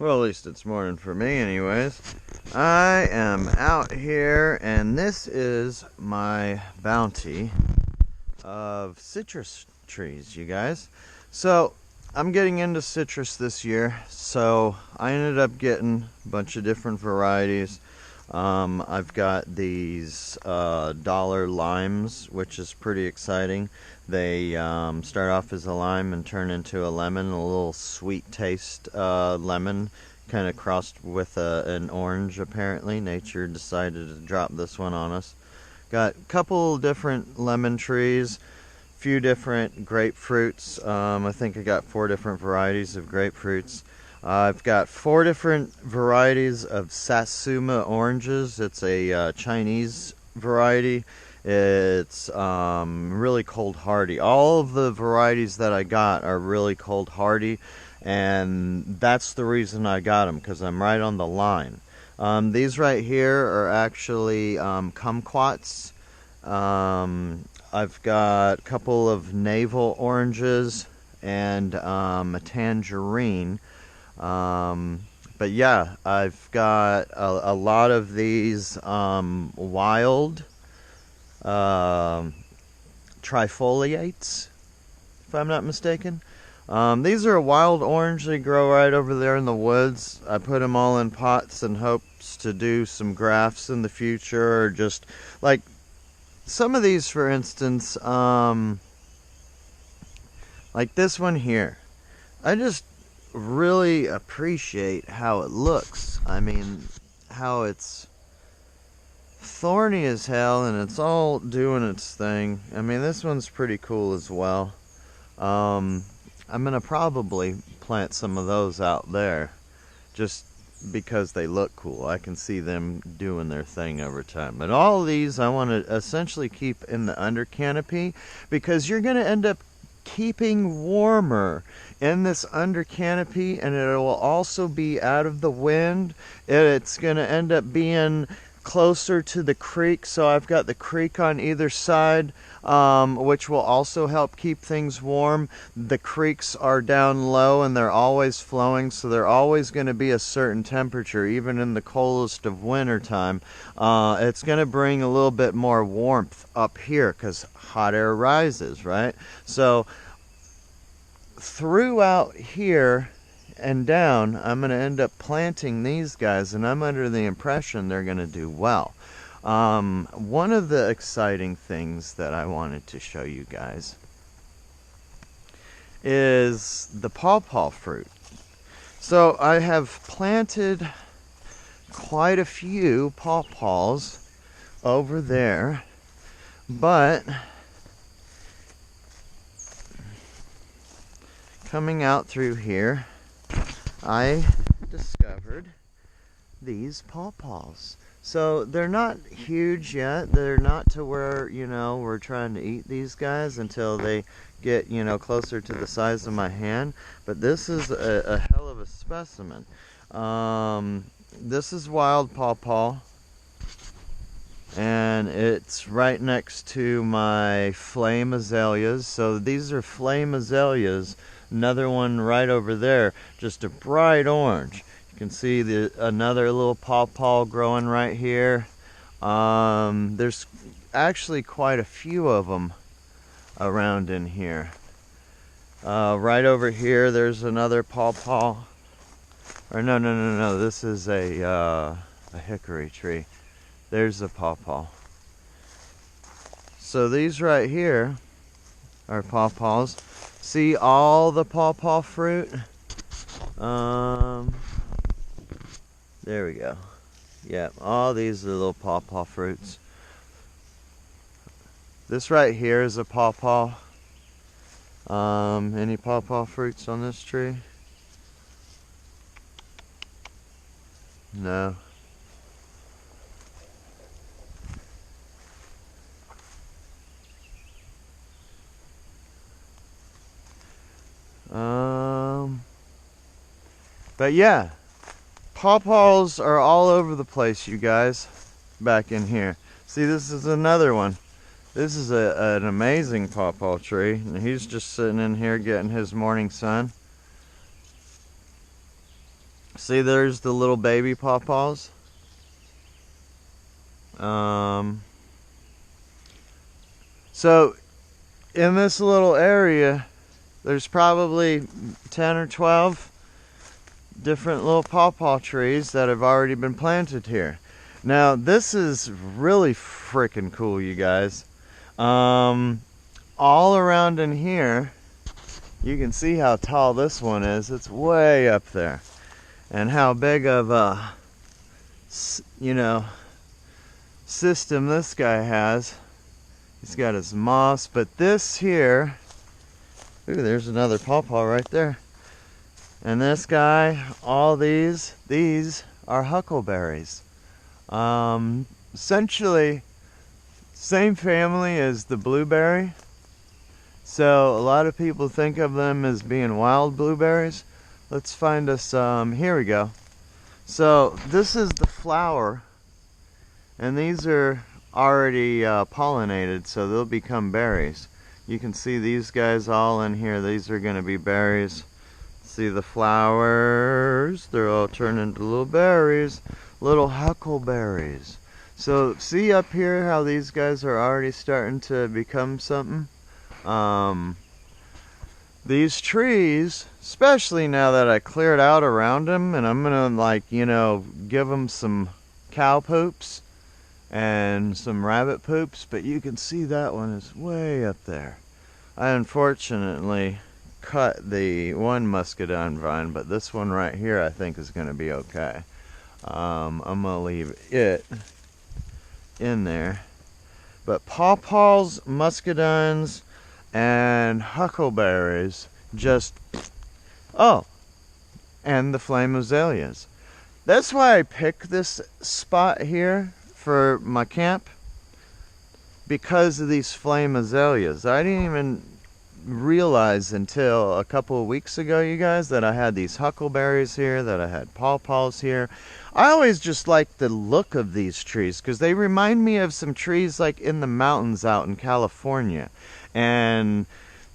Well, at least it's morning for me anyways. I am out here and this is my bounty of citrus trees, you guys. So, I'm getting into citrus this year, so I ended up getting a bunch of different varieties. I've got these dollar limes, which is pretty exciting. They start off as a lime and turn into a lemon, a little sweet taste lemon, kind of crossed with an orange apparently. Nature decided to drop this one on us. Got a couple different lemon trees, few different grapefruits. I think I got 4 different varieties of grapefruits. I've got 4 different varieties of Satsuma oranges. It's a Chinese variety. It's really cold hardy. All of the varieties that I got are really cold hardy, and that's the reason I got them, because I'm right on the line. These right here are actually kumquats. I've got a couple of navel oranges and a tangerine. But yeah, I've got a lot of these wild trifoliates, if I'm not mistaken. These are a wild orange. They grow right over there in the woods. I put them all in pots in hopes to do some grafts in the future, or just like some of these, for instance, like this one here. I just really appreciate how it looks. I mean, how it's thorny as hell and it's all doing its thing. I mean, this one's pretty cool as well. I'm gonna probably plant some of those out there just because they look cool. I can see them doing their thing over time. But all of these I want to essentially keep in the under canopy, because you're gonna end up keeping warmer in this under canopy, and it will also be out of the wind. It's going to end up being closer to the creek, so I've got the creek on either side, which will also help keep things warm. The creeks are down low and they're always flowing, so they're always going to be a certain temperature, even in the coldest of winter time. It's going to bring a little bit more warmth up here because hot air rises, right? So throughout here and down, I'm going to end up planting these guys, and I'm under the impression they're going to do well. One of the exciting things that I wanted to show you guys is the pawpaw fruit. So I have planted quite a few pawpaws over there, but coming out through here, I discovered these pawpaws. So they're not huge yet. They're not to where, you know, we're trying to eat these guys until they get, you know, closer to the size of my hand. But this is a hell of a specimen. This is wild pawpaw, and it's right next to my flame azaleas. So these are flame azaleas. Another one right over there, just a bright orange. You can see another little pawpaw growing right here. There's actually quite a few of them around in here. Right over here, there's another pawpaw. Or no. This is a hickory tree. There's a pawpaw. So these right here are pawpaws. See all the pawpaw fruit? There we go. Yeah, all these are little pawpaw fruits. This right here is a pawpaw. Any pawpaw fruits on this tree? No. But yeah, pawpaws are all over the place, you guys, back in here. See, this is another one. This is an amazing pawpaw tree, and he's just sitting in here getting his morning sun. See, there's the little baby pawpaws. So in this little area, there's probably 10 or 12 different little pawpaw trees that have already been planted here. Now, this is really freaking cool, you guys. All around in here, you can see how tall this one is. It's way up there. And how big of a, system this guy has. He's got his moss, but this here, ooh, there's another pawpaw right there. And this guy, all these are huckleberries. Essentially, same family as the blueberry. So a lot of people think of them as being wild blueberries. Let's find us, here we go. So this is the flower, and these are already pollinated, so they'll become berries. You can see these guys all in here. These are going to be berries. See the flowers, they're all turned into little berries, little huckleberries. So see up here how these guys are already starting to become something. These trees, especially now that I cleared out around them, and I'm gonna give them some cow poops and some rabbit poops, but you can see that one is way up there. I unfortunately cut the one muscadine vine, but this one right here I think is going to be okay. I'm going to leave it in there. But pawpaws, muscadines, and huckleberries just, oh, and the flame azaleas. That's why I picked this spot here for my camp, because of these flame azaleas. I didn't even realize until a couple of weeks ago, you guys, that I had these huckleberries here, that I had pawpaws here. I always just like the look of these trees because they remind me of some trees like in the mountains out in California. And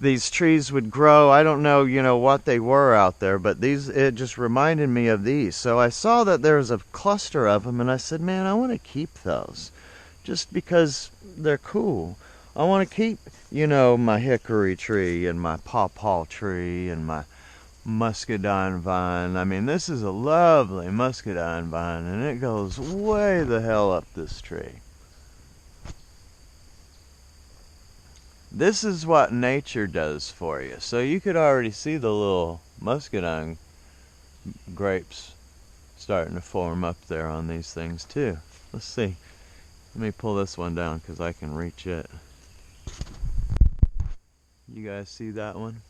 these trees would grow, I don't know, what they were out there, but it just reminded me of these. So I saw that there was a cluster of them, and I said, man, I want to keep those just because they're cool. I want to keep, my hickory tree and my pawpaw tree and my muscadine vine. I mean, this is a lovely muscadine vine, and it goes way the hell up this tree. This is what nature does for you. So you could already see the little muscadine grapes starting to form up there on these things too. Let's see. Let me pull this one down because I can reach it. You guys see that one?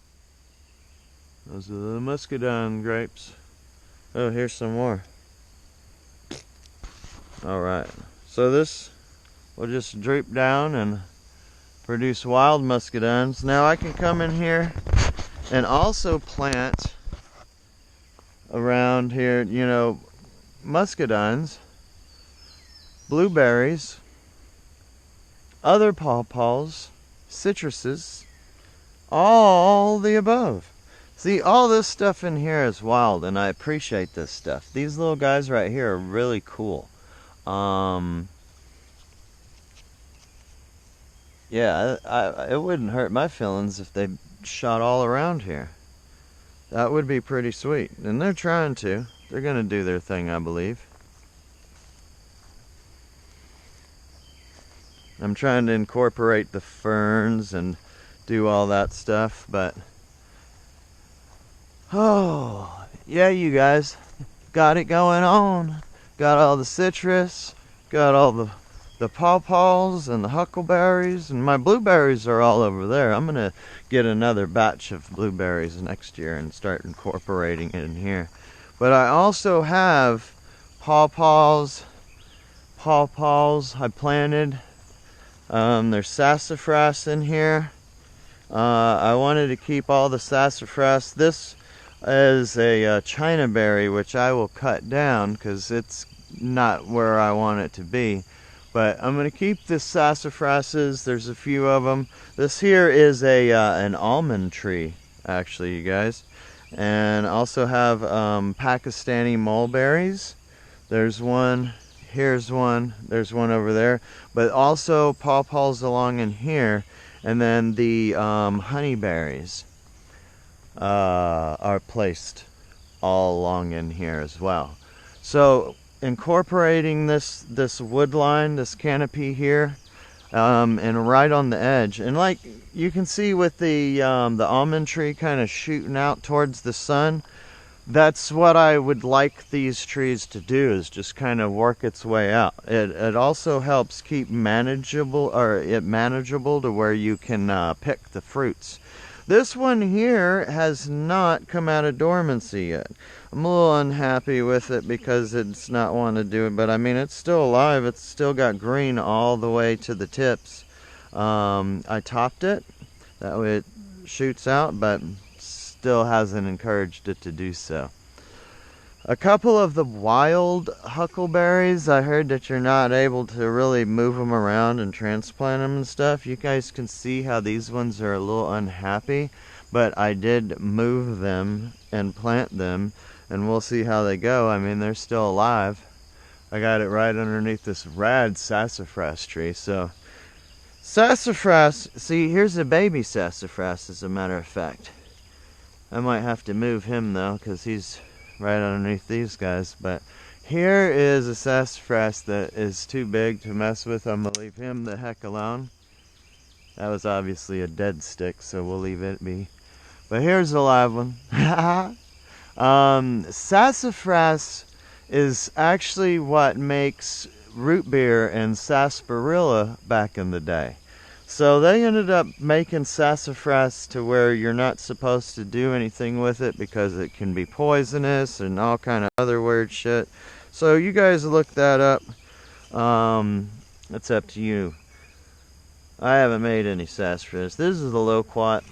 Those are the muscadine grapes. Oh, here's some more. Alright, so this will just droop down and produce wild muscadines. Now I can come in here and also plant around here, muscadines, blueberries, other pawpaws, citruses, all the above. See, all this stuff in here is wild, and I appreciate this stuff. These little guys right here are really cool. Yeah, it wouldn't hurt my feelings if they shot all around here. That would be pretty sweet. And they're trying to. They're going to do their thing, I believe. I'm trying to incorporate the ferns and do all that stuff, but oh, yeah, you guys got it going on. Got all the citrus, got all the pawpaws and the huckleberries, and my blueberries are all over there. I'm going to get another batch of blueberries next year and start incorporating it in here. But I also have pawpaws I planted. There's sassafras in here. I wanted to keep all the sassafras. This is a China berry, which I will cut down because it's not where I want it to be. But I'm going to keep the sassafrases. There's a few of them. This here is an almond tree, actually, you guys. and also have Pakistani mulberries. There's one, here's one, there's one over there, but also pawpaws along in here, and then the honeyberries are placed all along in here as well. So incorporating this wood line, this canopy here, and right on the edge, and like you can see with the almond tree kind of shooting out towards the sun, that's what I would like these trees to do, is just kind of work its way out. It also helps keep manageable to where you can pick the fruits. This one here has not come out of dormancy yet. I'm a little unhappy with it because it's not wanting to do it, but I mean, it's still alive. It's still got green all the way to the tips. I topped it, that way it shoots out, but still hasn't encouraged it to do so. A couple of the wild huckleberries, I heard that you're not able to really move them around and transplant them and stuff. You guys can see how these ones are a little unhappy, but I did move them and plant them, and we'll see how they go. I mean, they're still alive. I got it right underneath this rad sassafras tree. So sassafras, see, here's a baby sassafras, as a matter of fact. I might have to move him though, because he's right underneath these guys. But here is a sassafras that is too big to mess with. I'm gonna leave him the heck alone. That was obviously a dead stick, so we'll leave it be. But here's a live one. Sassafras is actually what makes root beer and sarsaparilla back in the day. So they ended up making sassafras to where you're not supposed to do anything with it because it can be poisonous and all kind of other weird shit. So you guys look that up. It's up to you. I haven't made any sassafras. This is the loquat.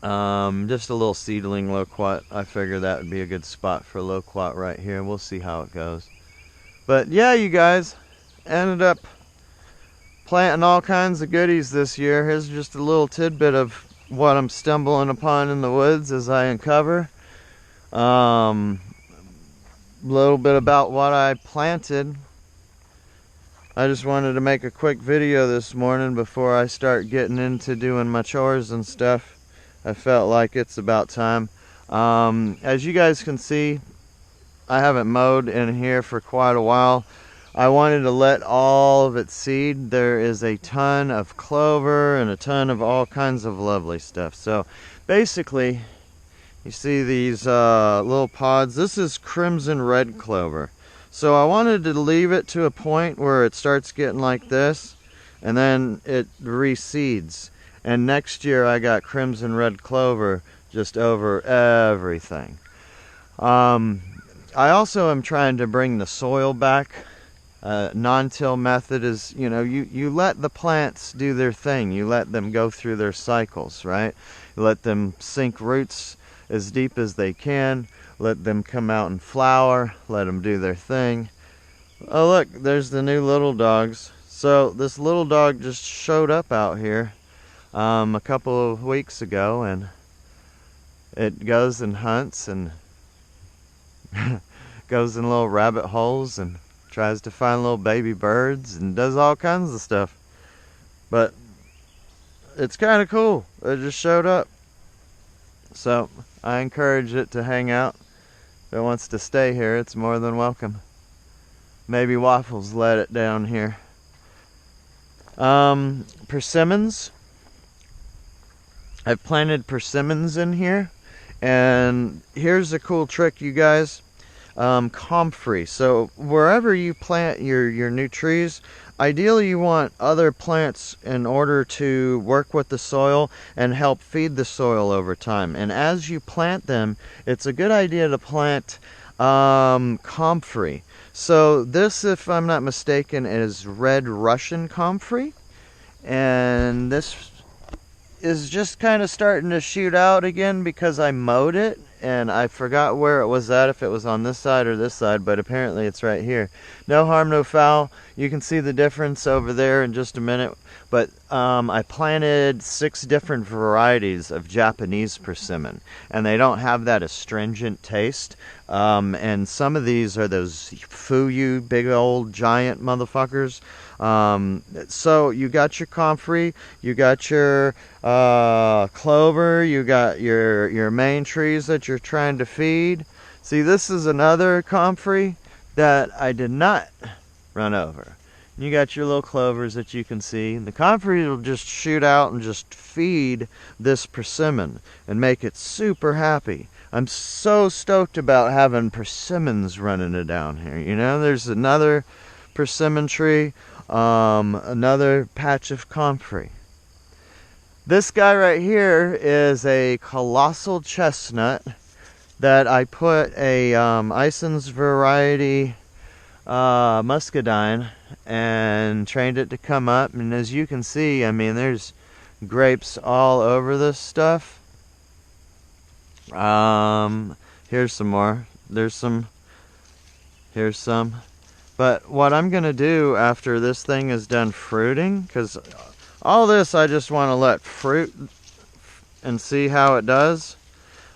Just a little seedling loquat. I figure that would be a good spot for loquat right here. We'll see how it goes. But yeah, you guys, ended up planting all kinds of goodies this year. Here's just a little tidbit of what I'm stumbling upon in the woods as I uncover. A little bit about what I planted. I just wanted to make a quick video this morning before I start getting into doing my chores and stuff. I felt like it's about time. As you guys can see, I haven't mowed in here for quite a while. I wanted to let all of it seed. There is a ton of clover and a ton of all kinds of lovely stuff. So basically, you see these little pods. This is crimson red clover. So I wanted to leave it to a point where it starts getting like this, and then it reseeds. And next year I got crimson red clover just over everything. I also am trying to bring the soil back. Non-till method is, you let the plants do their thing. You let them go through their cycles, right? You let them sink roots as deep as they can. Let them come out and flower. Let them do their thing. Oh, look, there's the new little dogs. So this little dog just showed up out here a couple of weeks ago, and it goes and hunts and goes in little rabbit holes and tries to find little baby birds and does all kinds of stuff. But it's kind of cool. It just showed up. So I encourage it to hang out. If it wants to stay here, it's more than welcome. Maybe Waffles let it down here. Persimmons. I've planted persimmons in here. And here's a cool trick, you guys. Comfrey. So wherever you plant your new trees, ideally you want other plants in order to work with the soil and help feed the soil over time. And as you plant them, it's a good idea to plant comfrey. So this, if I'm not mistaken, is red Russian comfrey, and this is just kind of starting to shoot out again because I mowed it and I forgot where it was at, if it was on this side or this side, but apparently it's right here. No harm, no foul. You can see the difference over there in just a minute. but I planted 6 different varieties of Japanese persimmon, and they don't have that astringent taste. And some of these are those Fuyu, big old giant motherfuckers. So you got your comfrey, you got your clover, you got your main trees that you're trying to feed. See, this is another comfrey that I did not run over. You got your little clovers that you can see. The comfrey will just shoot out and just feed this persimmon and make it super happy. I'm so stoked about having persimmons running it down here. You know, there's another persimmon tree, another patch of comfrey. This guy right here is a colossal chestnut that I put a Ison's variety muscadine and trained it to come up, and as you can see, I mean, there's grapes all over this stuff. Here's some more. There's some. Here's some. But what I'm gonna do after this thing is done fruiting, because all this I just want to let fruit and see how it does.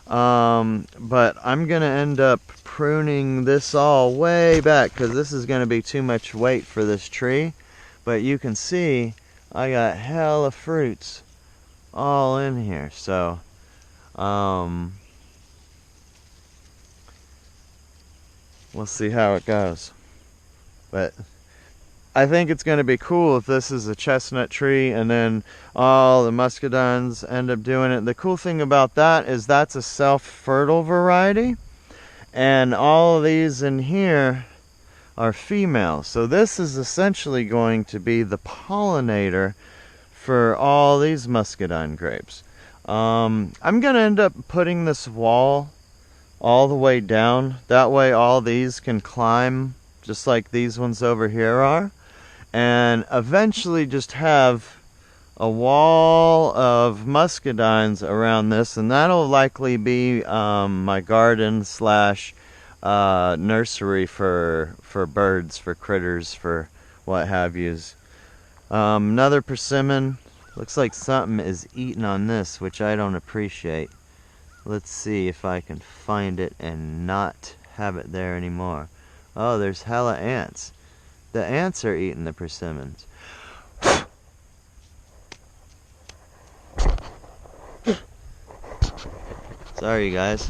But I'm gonna end up pruning this all way back because this is gonna be too much weight for this tree. But you can see I got hella fruits all in here, so we'll see how it goes. But I think it's going to be cool if this is a chestnut tree and then all the muscadines end up doing it. The cool thing about that is that's a self-fertile variety, and all of these in here are female. So this is essentially going to be the pollinator for all these muscadine grapes. I'm going to end up putting this wall all the way down. That way all these can climb just like these ones over here are. And eventually just have a wall of muscadines around this, and that'll likely be my garden slash nursery for birds, for critters, for what have yous. Another persimmon. Looks like something is eating on this, which I don't appreciate. Let's see if I can find it and not have it there anymore. Oh, there's hella ants. The ants are eating the persimmons. Sorry, guys.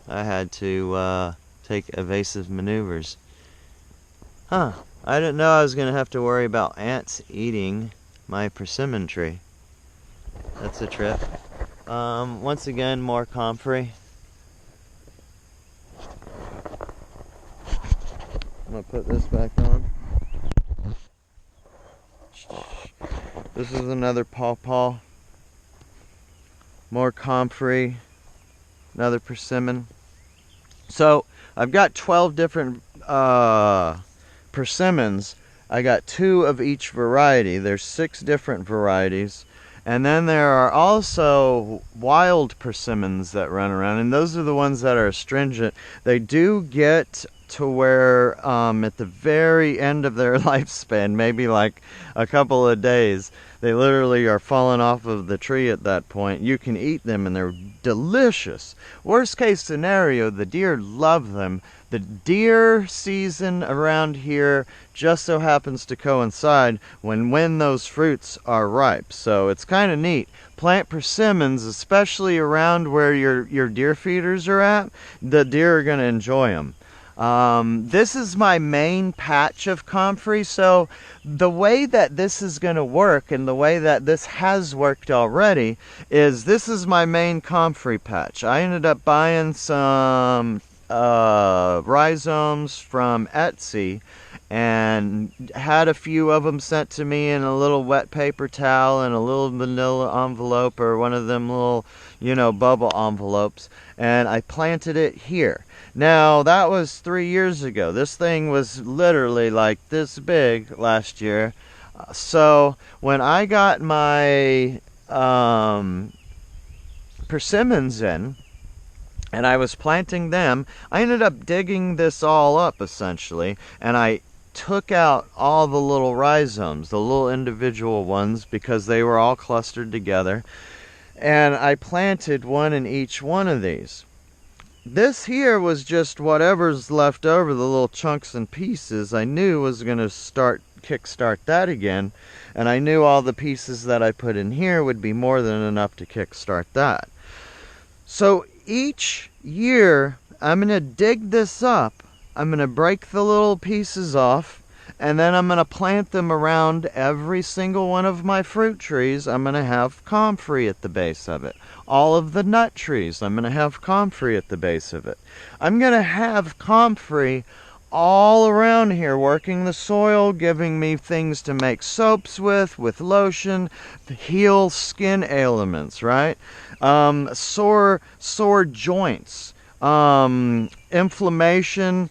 I had to take evasive maneuvers. Huh. I didn't know I was going to have to worry about ants eating my persimmon tree. That's a trip. Once again, more comfrey. I'm going to put this back on. This is another pawpaw. More comfrey. Another persimmon. So I've got 12 different persimmons. I got 2 of each variety. There's 6 different varieties. And then there are also wild persimmons that run around, and those are the ones that are astringent. They do get to where at the very end of their lifespan, maybe like a couple of days, they literally are falling off of the tree at that point. You can eat them and they're delicious. Worst case scenario, the deer love them. The deer season around here just so happens to coincide when those fruits are ripe. So it's kind of neat. Plant persimmons, especially around where your deer feeders are at. The deer are going to enjoy them. This is my main patch of comfrey, so the way that this is going to work and the way that this has worked already is this is my main comfrey patch. I ended up buying some rhizomes from Etsy and had a few of them sent to me in a little wet paper towel and a little manila envelope or one of them little, bubble envelopes, and I planted it here. Now, that was 3 years ago. This thing was literally like this big last year. So when I got my persimmons in, and I was planting them, I ended up digging this all up, essentially, and I took out all the little rhizomes, the little individual ones, because they were all clustered together. And I planted one in each one of these. This here was just whatever's left over, the little chunks and pieces I knew was going to kickstart that again. And I knew all the pieces that I put in here would be more than enough to kickstart that. So each year, I'm going to dig this up. I'm going to break the little pieces off, and then I'm going to plant them around every single one of my fruit trees. I'm going to have comfrey at the base of it. All of the nut trees, I'm going to have comfrey at the base of it. I'm going to have comfrey all around here, working the soil, giving me things to make soaps with lotion, to heal skin ailments, right? Sore joints, inflammation,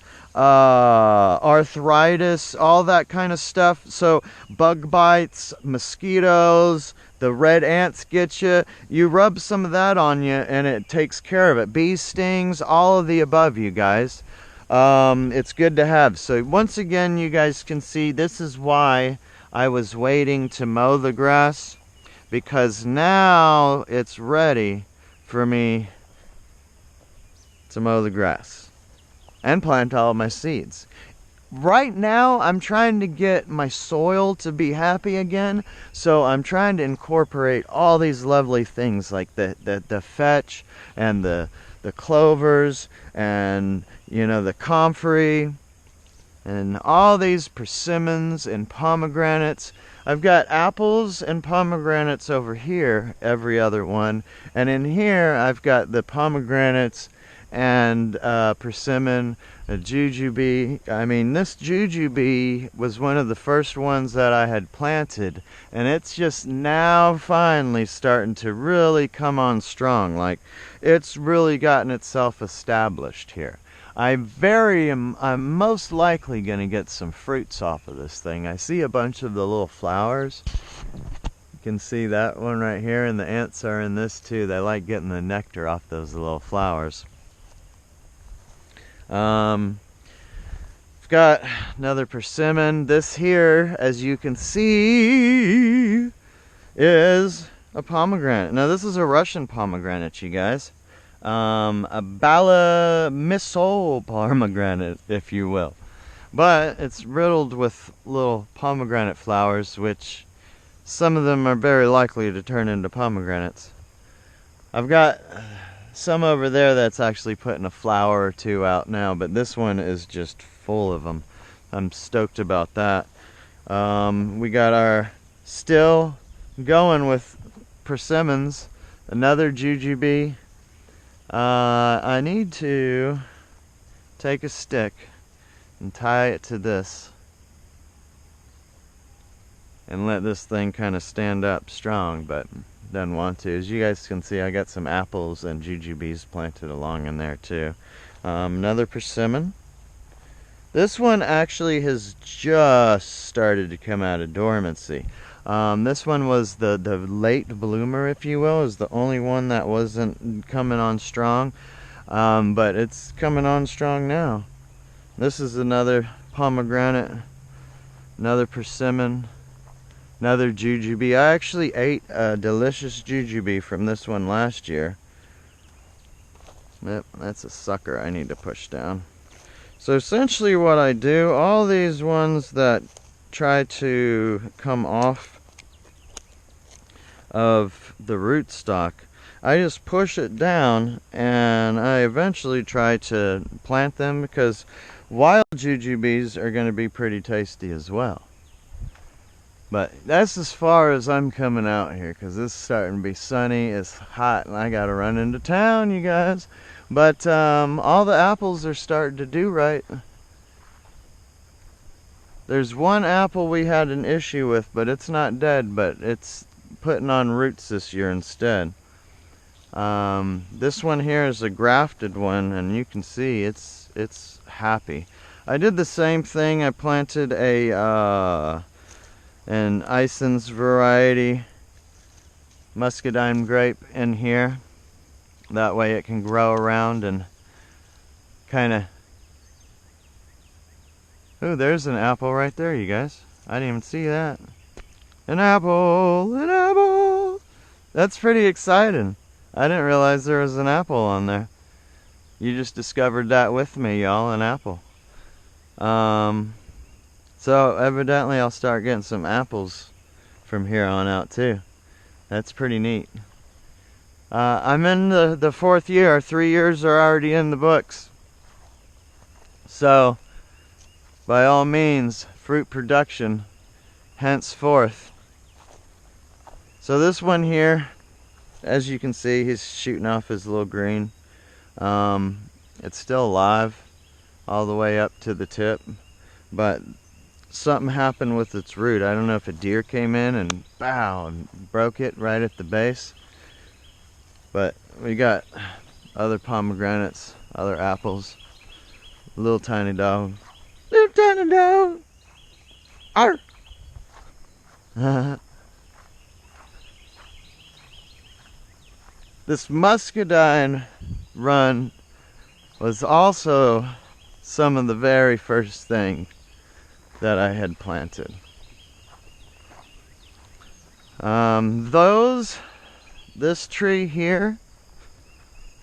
arthritis, all that kind of stuff. So bug bites, mosquitoes, the red ants get you. You rub some of that on you and it takes care of it. Bee stings, all of the above, you guys. It's good to have. So once again, you guys can see this is why I was waiting to mow the grass, because now it's ready for me to mow the grass and plant all of my seeds. Right now, I'm trying to get my soil to be happy again, so I'm trying to incorporate all these lovely things like the fetch and the clovers and, you know, the comfrey and all these persimmons and pomegranates. I've got apples and pomegranates over here, every other one, and in here I've got the pomegranates and persimmon, a jujube. I mean, this jujube was one of the first ones that I had planted, and it's just now finally starting to really come on strong. Like, it's really gotten itself established here. I'm most likely going to get some fruits off of this thing. I see a bunch of the little flowers. You can see that one right here, and the ants are in this too. They like getting the nectar off those little flowers. I've got another persimmon. This here, as you can see, is a pomegranate. Now this is a Russian pomegranate, you guys. A Balamisol pomegranate, if you will. But it's riddled with little pomegranate flowers, which some of them are very likely to turn into pomegranates. I've got some over there that's actually putting a flower or two out now, but this one is just full of them. I'm stoked about that. We got our still going with persimmons, another jujube. I need to take a stick and tie it to this and let this thing kind of stand up strong, but doesn't want to. As you guys can see, I got some apples and jujubes planted along in there too. Another persimmon. This one actually has just started to come out of dormancy. This one was the late bloomer, if you will. Is the only one that wasn't coming on strong, but it's coming on strong now. This is another pomegranate, another persimmon, another jujube. I actually ate a delicious jujube from this one last year. Yep, that's a sucker I need to push down. So essentially what I do, all these ones that try to come off of the rootstock, I just push it down and I eventually try to plant them, because wild jujubes are going to be pretty tasty as well. But that's as far as I'm coming out here, because it's starting to be sunny, it's hot, and I got to run into town, you guys. But all the apples are starting to do right. There's one apple we had an issue with, but it's not dead, but it's putting on roots this year instead. This one here is a grafted one, and you can see it's happy. I did the same thing. I planted an Ison's variety muscadine grape in here. That way it can grow around and kind of... Ooh, there's an apple right there, you guys. I didn't even see that. An apple, an apple. That's pretty exciting. I didn't realize there was an apple on there. You just discovered that with me, y'all, an apple. So evidently I'll start getting some apples from here on out too. That's pretty neat. I'm in the 4th year. 3 years are already in the books. So, by all means, fruit production henceforth. So this one here, as you can see, he's shooting off his little green. It's still alive all the way up to the tip, but something happened with its root. I don't know if a deer came in and bow and broke it right at the base. But we got other pomegranates, other apples. Little tiny dog. Little tiny dog. Arr! This muscadine run was also some of the very first thing that I had planted. This tree here,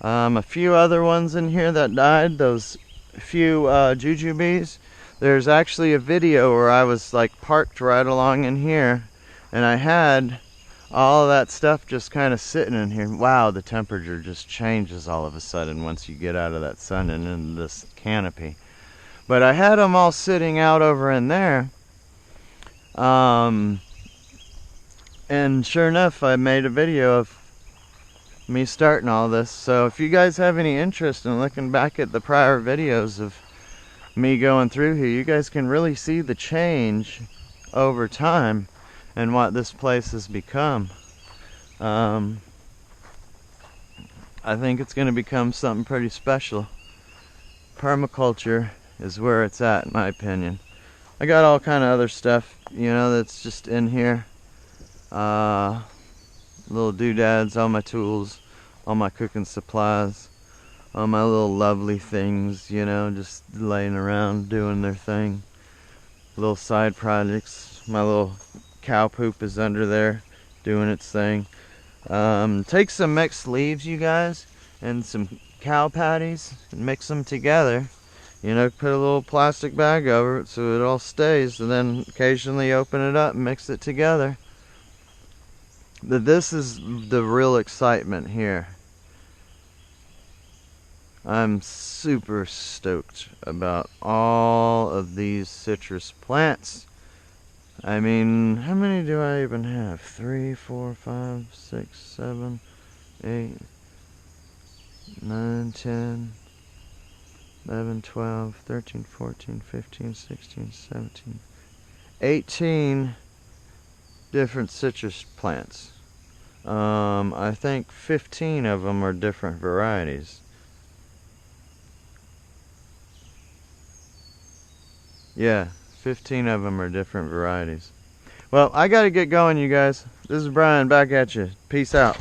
a few other ones in here that died, those few jujubes. There's actually a video where I was like parked right along in here, and I had all of that stuff just kind of sitting in here. Wow, the temperature just changes all of a sudden once you get out of that sun and into this canopy. But I had them all sitting out over in there. And sure enough, I made a video of me starting all this. So if you guys have any interest in looking back at the prior videos of me going through here, you guys can really see the change over time and what this place has become. I think it's going to become something pretty special. Permaculture is where it's at, in my opinion. I got all kind of other stuff, you know, that's just in here. Little doodads, all my tools, all my cooking supplies, all my little lovely things, you know, just laying around doing their thing. Little side projects. My little cow poop is under there doing its thing. Take some mixed leaves, you guys, and some cow patties and mix them together. You know, put a little plastic bag over it so it all stays, and then occasionally open it up and mix it together. This is the real excitement here. I'm super stoked about all of these citrus plants. I mean, how many do I even have? 3, 4, 5, 6, 7, 8, 9, 10, 11, 12, 13, 14, 15, 16, 17, 18 different citrus plants. I think 15 of them are different varieties. Yeah, 15 of them are different varieties. Well, I gotta get going, you guys. This is Brian, back at you. Peace out.